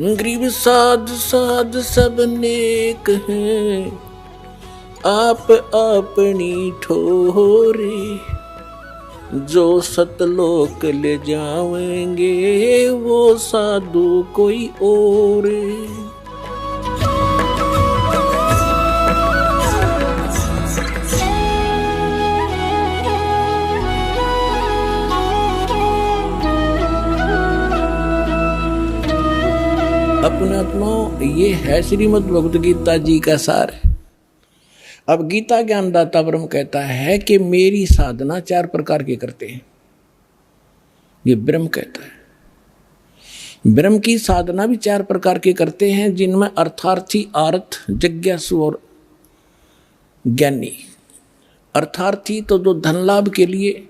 गरीब साध साध सब नेक हैं, आप अपनी ठोरे, जो सतलोक ले जाएंगे वो साधु कोई और। अपने आत्माओं, ये है श्रीमद् भगवत गीता जी का सार। अब गीता ज्ञानदाता ब्रह्म कहता है कि मेरी साधना 4 प्रकार के करते हैं। ये ब्रह्म कहता है, ब्रह्म की साधना भी 4 प्रकार के करते हैं, जिनमें अर्थार्थी, आर्थ, जिज्ञासु और ज्ञानी। अर्थार्थी तो जो धन लाभ के लिए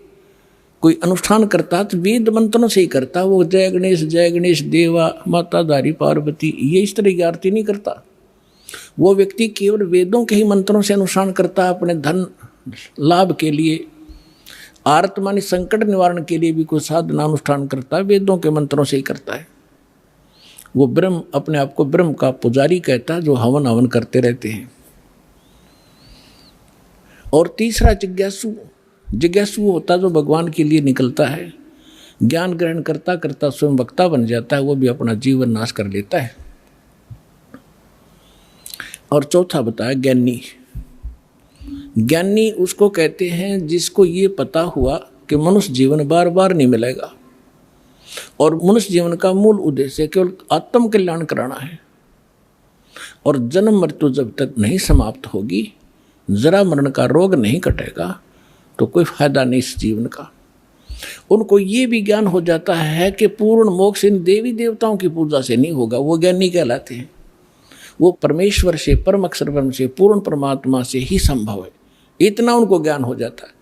कोई अनुष्ठान करता तो वेद मंत्रों से ही करता, वो जय गणेश देवा माता धारी पार्वती, ये इस तरह की आरती नहीं करता। वो व्यक्ति केवल वेदों के ही मंत्रों से अनुष्ठान करता है अपने धन लाभ के लिए। आर्त मानी संकट निवारण के लिए भी कोई साधना अनुष्ठान करता है, वेदों के मंत्रों से ही करता है। वो ब्रह्म, अपने आप को ब्रह्म का पुजारी कहता है, जो हवन हवन करते रहते हैं। और तीसरा जिज्ञासु। जिज्ञासु होता जो भगवान के लिए निकलता है, ज्ञान ग्रहण करता करता स्वयं वक्ता बन जाता है, वो भी अपना जीवन नाश कर लेता है। और चौथा बताया ज्ञानी। ज्ञानी उसको कहते हैं जिसको ये पता हुआ कि मनुष्य जीवन बार बार नहीं मिलेगा और मनुष्य जीवन का मूल उद्देश्य केवल आत्म कल्याण कराना है, और जन्म मृत्यु जब तक नहीं समाप्त होगी, जरा मरण का रोग नहीं कटेगा, तो कोई फायदा नहीं इस जीवन का। उनको ये भी ज्ञान हो जाता है कि पूर्ण मोक्ष इन देवी देवताओं की पूजा से नहीं होगा, वो ज्ञानी कहलाते हैं। वो परमेश्वर से, परम अक्षर ब्रह्म से, पूर्ण परमात्मा से ही संभव है, इतना उनको ज्ञान हो जाता है।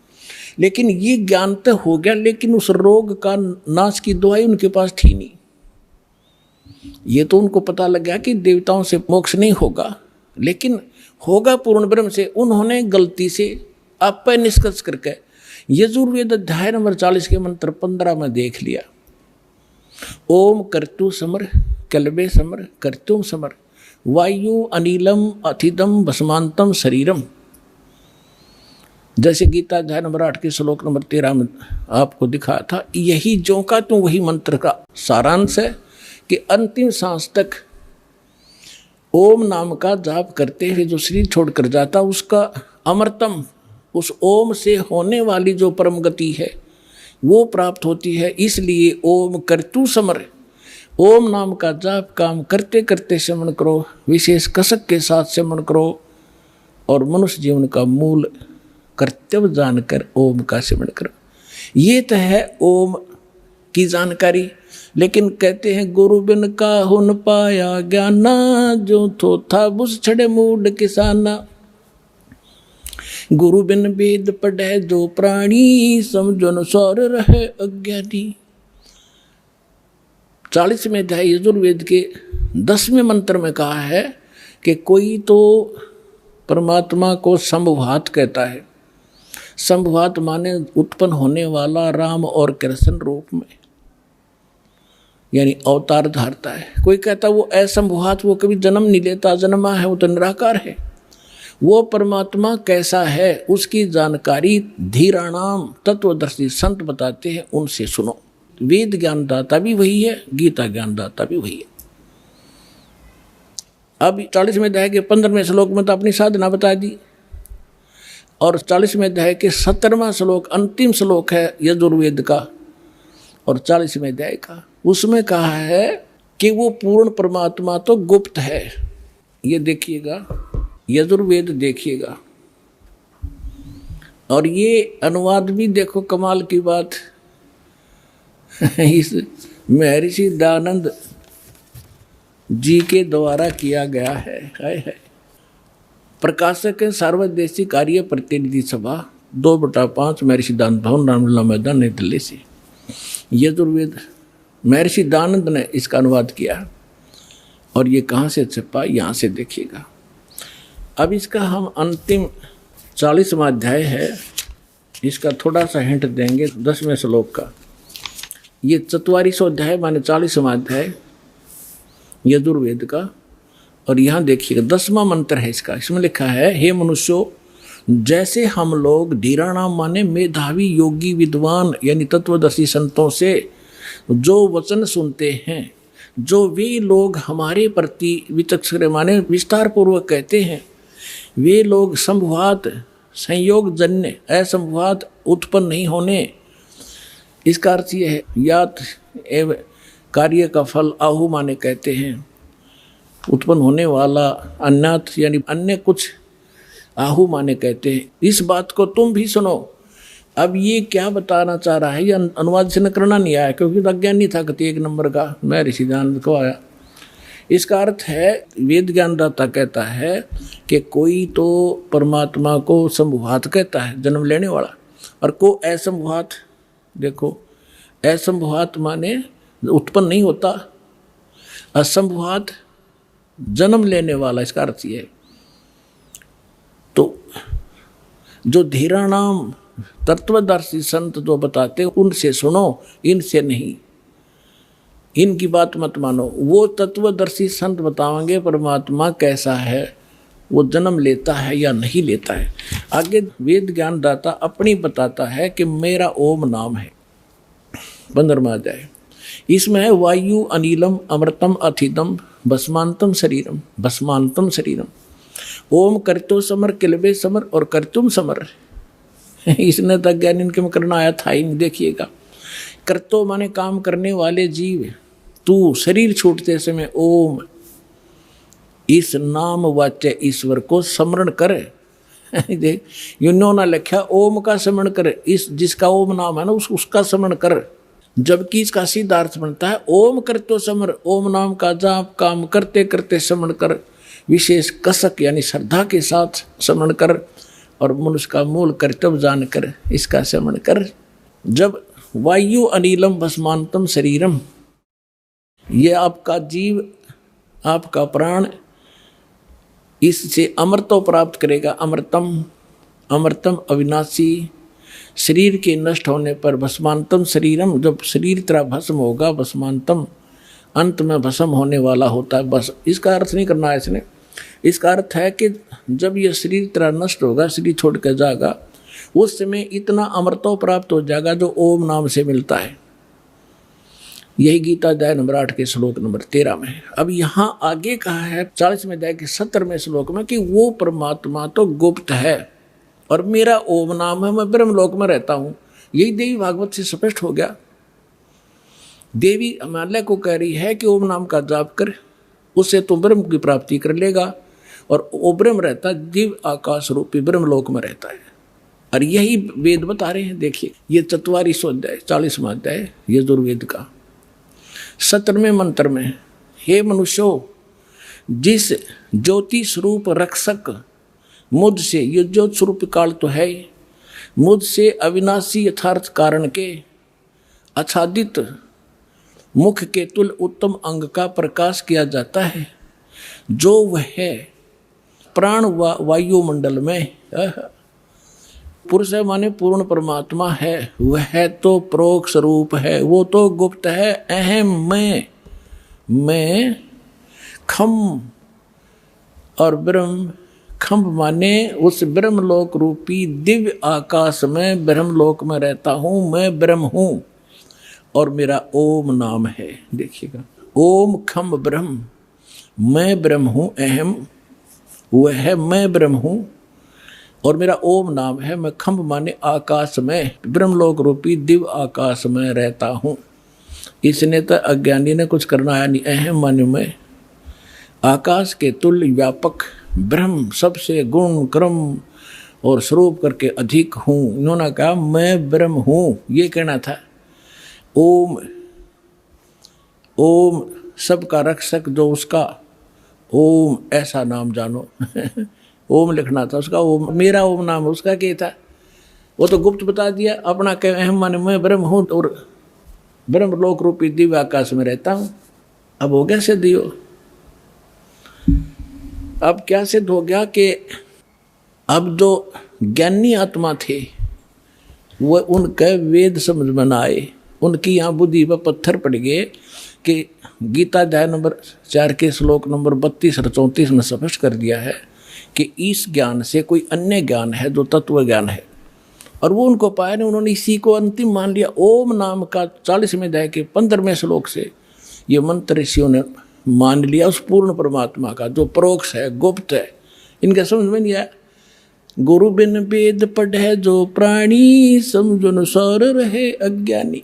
लेकिन ये ज्ञान तो हो गया, लेकिन उस रोग का नाश की दवाई उनके पास थी नहीं। ये तो उनको पता लग गया कि देवताओं से मोक्ष नहीं होगा, लेकिन होगा पूर्ण ब्रह्म से। उन्होंने गलती से आप पर निष्कर्ष करके यजुर्वेद अध्याय नंबर 40 के मंत्र 15 में देख लिया, ओम कर्तु समर कलबे समर कर्तुम समर वायु अनिलम अथिदम भस्मांतम शरीरम। जैसे गीता अध्याय नंबर 8 के श्लोक नंबर 13 में आपको दिखाया था, यही जो का तो वही मंत्र का सारांश है कि अंतिम सांस तक ओम नाम का जाप करते हुए जो शरीर छोड़कर जाता, उसका अमरतम, उस ओम से होने वाली जो परम गति है वो प्राप्त होती है। इसलिए ओम कर्तु समर, ओम नाम का जाप काम करते करते श्रवण करो, विशेष कसक के साथ श्रवण करो, और मनुष्य जीवन का मूल कर्तव्य जानकर ओम का श्रवण करो। ये तो है ओम की जानकारी। लेकिन कहते हैं गुरु बिन का हुन पाया ज्ञाना, जो थो था बुस छड़े मूड किसाना। गुरु बिन वेद पढ़े जो प्राणी, समझो न सौर रहे अज्ञानी। 40वें अध्याय यजुर्वेद के 10वें मंत्र में कहा है कि कोई तो परमात्मा को संभवात कहता है। संभवात माने उत्पन्न होने वाला राम और कृष्ण रूप में, यानी अवतार धारता है। कोई कहता वो असंभवात, वो कभी जन्म नहीं लेता, जन्मा है, वो तो निराकार है। वो परमात्मा कैसा है उसकी जानकारी धीराणाम तत्वदर्शी संत बताते हैं, उनसे सुनो। वेद ज्ञानदाता भी वही है, गीता ज्ञानदाता भी वही है। अब 40वें अध्याय के 15वें श्लोक में तो अपनी साधना बता दी, और 40वें अध्याय के 17वां श्लोक अंतिम श्लोक है यजुर्वेद का और 40वें अध्याय का, उसमें कहा है कि वो पूर्ण परमात्मा तो गुप्त है। ये देखिएगा, यजुर्वेद देखिएगा, और ये अनुवाद भी देखो, कमाल की बात इस महर्षि दयानंद जी के द्वारा किया गया है। प्रकाशक है सर्वदेशी कार्य प्रतिनिधि सभा 2/5 महर्षि दयानंद भवन रामलीला मैदान नई दिल्ली से। यजुर्वेद महर्षि दयानंद ने इसका अनुवाद किया, और ये कहाँ से छपा, यहाँ से देखिएगा। अब इसका हम अंतिम 40वां अध्याय है, इसका थोड़ा सा हिंट देंगे 10वें श्लोक का। ये 4400 अध्याय माने 40वां अध्याय, यजुर्वेद का। और यहाँ देखिएगा 10वां मंत्र है इसका। इसमें लिखा है, हे मनुष्यों, जैसे हम लोग धीराणाम माने मेधावी योगी विद्वान यानी तत्वदर्शी संतों से जो वचन सुनते हैं, जो वे लोग हमारे प्रति विचक्षण माने विस्तार पूर्वक कहते हैं, वे लोग संभवात संयोग जन्य असंभवात उत्पन्न नहीं होने। इसका अर्थ यह है, यात एवं कार्य का फल आहु माने कहते हैं, उत्पन्न होने वाला अन्यत यानी अन्य कुछ आहु माने कहते हैं। इस बात को तुम भी सुनो। अब ये क्या बताना चाह रहा है, ये अनुवाद से न करना नहीं आया क्योंकि अज्ञानी था कति 1 नंबर का, मैं ऋषिदानंद को आया। इसका अर्थ है, वेद ज्ञानदाता कहता है कि कोई तो परमात्मा को संभवात कहता है, जन्म लेने वाला, और को असंभवात। देखो असंभवात माने उत्पन्न नहीं होता, असंभवात जन्म लेने वाला, इसका अर्थ ये है। तो जो धीराणाम तत्वदर्शी संत जो बताते उनसे सुनो, इनसे नहीं, इनकी बात मत मानो। वो तत्वदर्शी संत बताएंगे परमात्मा कैसा है, वो जन्म लेता है या नहीं लेता है। आगे वेद ज्ञानदाता अपनी बताता है कि मेरा ओम नाम है। 15वां अध्याय, इसमें है वायु अनिलम अमृतम अथितम भस्मांतम शरीरम, भस्मांतम शरीरम। ओम करतो समर किलबे समर और करतुम समर। इसने तक ज्ञान इनके में करना आया था ही नहीं। देखिएगा, करतो माने काम करने वाले जीव, तू शरीर छूटते समय ओम इस नाम वाच्य ईश्वर को स्मरण करे। देख युनो लिखा ओम का स्मरण करे, इस जिसका ओम नाम है ना उसका स्मरण कर। जबकि इसका सीधा अर्थ बनता है ओम करतो समर, ओम नाम का जाप काम करते करते स्मरण कर, विशेष कसक यानी श्रद्धा के साथ स्मरण कर, और मनुष्य का मूल कर्तव्य जान कर इसका स्मरण कर। जब वायु अनिलम भस्मांतम शरीरम, ये आपका जीव आपका प्राण इससे अमृतो प्राप्त करेगा। अमृतम अमृतम अविनाशी, शरीर के नष्ट होने पर भस्मांतम शरीरम, जब शरीर तरह भस्म होगा, भस्मांतम अंत में भस्म होने वाला होता है। बस इसका अर्थ नहीं करना है इसने। इसका अर्थ है कि जब यह शरीर तरह नष्ट होगा, शरीर छोड़ कर जाएगा, उस समय इतना अमृतो प्राप्त हो जाएगा जो ओम नाम से मिलता है। यही गीता अध्याय नंबर 8 के श्लोक नंबर 13 में। अब यहाँ आगे कहा है 40वें अध्याय के 17वें श्लोक में कि वो परमात्मा तो गुप्त है और मेरा ओम नाम है, मैं ब्रह्मलोक में रहता हूँ। यही देवी भागवत से स्पष्ट हो गया। देवी हिमालय को कह रही है कि ओम नाम का जाप कर, उससे तुम ब्रह्म की प्राप्ति कर लेगा। और वो ब्रह्म रहता दिव्य आकाश रूपी ब्रह्मलोक में रहता है। और यही वेद बता रहे हैं। देखिए ये 44वां अध्याय 40वां अध्याय यजुर्वेद का 17वें मंत्र में, हे मनुष्यों, जिस ज्योति स्वरूप रक्षक मुझसे, ये ज्योति स्वरूप काल तो है, मुझसे अविनाशी यथार्थ कारण के आच्छादित मुख के तुल उत्तम अंग का प्रकाश किया जाता है, जो वह है प्राण वायुमंडल में पुरुष है माने पूर्ण परमात्मा है। वह तो प्रोक्ष रूप है, वो तो गुप्त है। अहम मैं खम और ब्रह्म, खम्भ माने उस ब्रह्मलोक रूपी दिव्य आकाश में ब्रह्मलोक में रहता हूँ। मैं ब्रह्म हूँ और मेरा ओम नाम है। देखिएगा, ओम खम्भ ब्रह्म, मैं ब्रह्म हूँ। अहम वह है, मैं ब्रह्म हूँ और मेरा ओम नाम है। मैं खम्भ माने आकाश में, ब्रह्मलोक रूपी दिव्य आकाश में रहता हूँ। इसने तो अज्ञानी ने कुछ करना आया नहीं। अहम माने मैं आकाश के तुल्य व्यापक ब्रह्म, सबसे गुण क्रम और स्वरूप करके अधिक हूँ। इन्होंने कहा मैं ब्रह्म हूँ, ये कहना था। ओम ओम सबका रक्षक जो उसका ओम, ऐसा नाम जानो। ओम लिखना था उसका, ओम मेरा ओम नाम उसका क्या था, वो तो गुप्त बता दिया। अपना कह अहम माने मैं ब्रह्म हूँ और ब्रह्मलोक रूपी दिव्य आकाश में रहता हूँ। अब हो गया सिद्ध यो। अब क्या सिद्ध हो गया कि अब जो ज्ञानी आत्मा थे वो उनके वेद समझ में न आए, उनकी यहाँ बुद्धि पर पत्थर पड़ गए के गीता अध्याय नंबर 4 के श्लोक नंबर 32 और 34 में स्पष्ट कर दिया है कि इस ज्ञान से कोई अन्य ज्ञान है जो तत्व ज्ञान है, और वो उनको पाया नहीं, उन्होंने इसी को अंतिम मान लिया। ओम नाम का 40वें अध्याय के 15वें श्लोक से ये मंत्र ऋषियों ने मान लिया उस पूर्ण परमात्मा का जो परोक्ष है, गुप्त है। इनका समझ में नहीं आया। गुरु बिन वेद पढ़े जो प्राणी, समझो न सौर रहे अज्ञानी।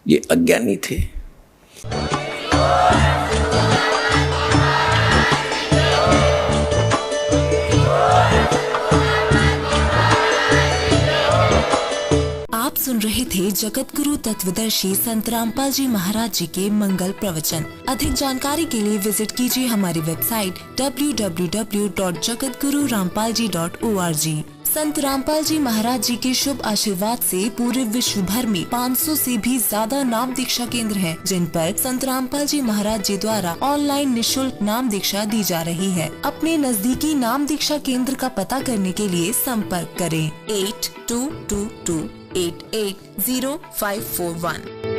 ये अज्ञानी थे। आप सुन रहे थे जगत गुरु तत्वदर्शी संत रामपाल जी महाराज जी के मंगल प्रवचन। अधिक जानकारी के लिए विजिट कीजिए हमारी वेबसाइट www.jagatgururampalji.org। संत रामपाल जी महाराज जी के शुभ आशीर्वाद से पूरे विश्व भर में 500 से भी ज्यादा नाम दीक्षा केंद्र हैं, जिन पर संत रामपाल जी महाराज जी द्वारा ऑनलाइन निशुल्क नाम दीक्षा दी जा रही है। अपने नजदीकी नाम दीक्षा केंद्र का पता करने के लिए संपर्क करें 8222880541।